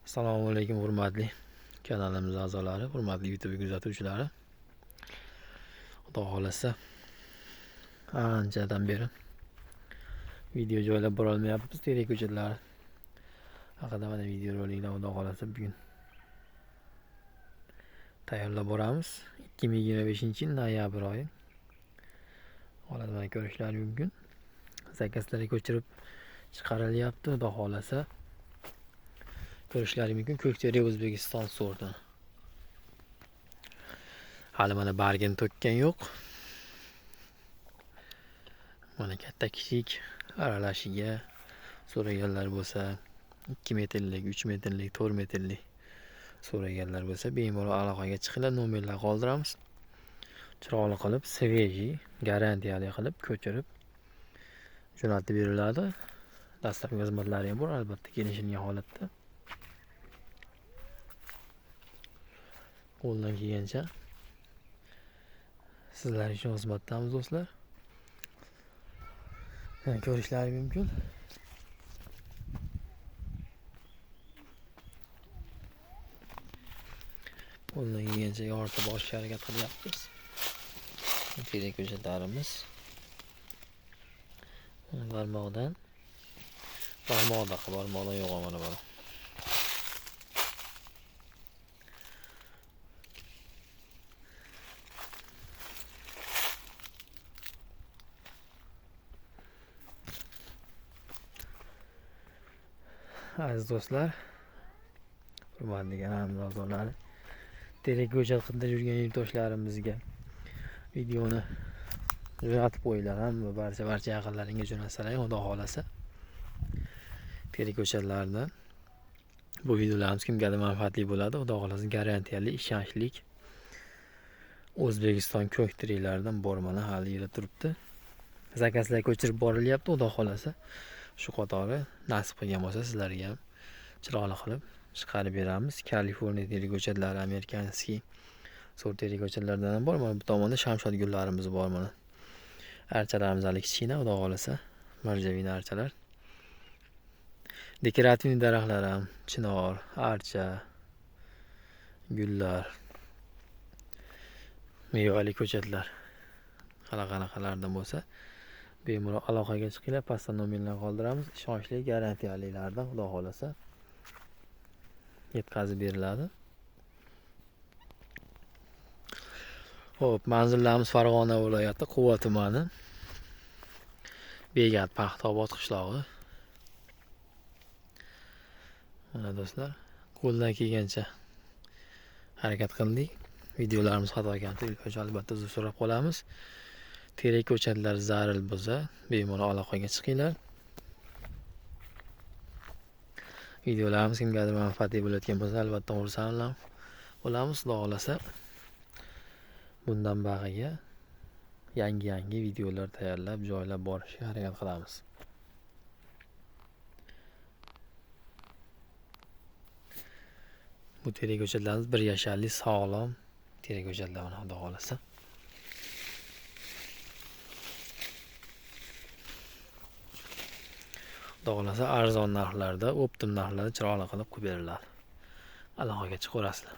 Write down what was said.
Assalomu alaykum hurmatli kanalimiz a'zolari, hurmatli YouTube kuzatuvchilari. Xudo xolasa anchadan beri video joylab bora olmayapmiz. Terek ko'chatlari haqida mana video roliklar xudo xolasa bugun tayyorlab boramiz. 2025-yil noyabr oyi. Holat mana ko'rishlari mumkin. Zakazlarga ko'chirib chiqarilyapti. Xudo xolasa ko'rishlari mumkin. Ko'ktere O'zbekiston sorti. Hali mana bargini to'kkan yo'q. Mana katta kichik aralashiga so'raganlar bo'lsa 2 metrlik, 3 metrlik, 4 metrlik so'raganlar bo'lsa bemalol aloqaga chiqinglar, nomerlar qoldiramiz. Chiroyli qilib, sveji, garantiyali qilib ko'chirib jo'natib beriladi. Dastlabki xizmatlari ham bor, albatta kelishilgan holatda. Qo'ldan kelgancha sizlar uchun xizmatdamiz do'stlar. Ko'rishlari mumkin. Qo'ldan kelgancha yoritib olishga harakat qilyapmiz. Terek ko'chatlarimiz barmoqdan yo'q mana bu. Aziz do'stlar, hurmatli kanalimiz a'zolari, terek ko'chat qilib yurgan yurtdoshlarimizga videoni jo'natib qo'yinglar, hamma barcha yaqinlaringga jo'natsalar, xudo xolasa terek ko'chatlardan bu videolarimiz kimgadir manfaatli bo'ladi. Xudo xolasa garantiyali, ishonchli O'zbekiston ko'k tereklaridan bor mana hali yerda turibdi. Zakazlar ko'chirib borilyapti. Xudo xolasa shu qatori nasib qilgan bo'lsa sizlarga ham chiroyli qilib chiqarib beramiz. Kaliforniya terek ko'chatlari, amerikanskiy sort terek ko'chatlardan ham bor. Mana bu tomonda shamshod gullarimiz bor mana. Archalarimiz hali kichkina, xudo xolasa marjavin archalar. Dekorativ daraxtlar ham chinor, archa, gullar, mevali ko'chatlar qanaqalardan bo'lsa bemalol aloqaga chiqinglar, pastda nomerlar qoldiramiz. Ishonchli, garantiyalilardan xudo xolasa yetkazib beriladi. Xo'p, manzillarimiz Farg'ona viloyati Quva tumani, Begat Paxtaobod qishlog'i. Mana do'stlar, qo'ldan kelgancha harakat qildik. Videolarimiz xato kelsa albatta uzr so'rab qolamiz. Terek ko'chatlar zarur bo'lsa bemalol aloqaga chiqinglar. Videolarimiz kimgadir manfaatli bo'layotgan bo'lsa albatta xursand bo'lamiz. Xudo xolasa bundan bag'iga yangi videolar tayyorlab joylab borishga harakat qilamiz. Bu terek ko'chatlarimiz 1 yasharli sog'lom terek ko'chatlar mana xudo xolasa. Xudo xolasa arzon narxlarda, optim narxlarda chiroyli qilib qo'yib beriladi. Aloqaga chiqaverasizlar.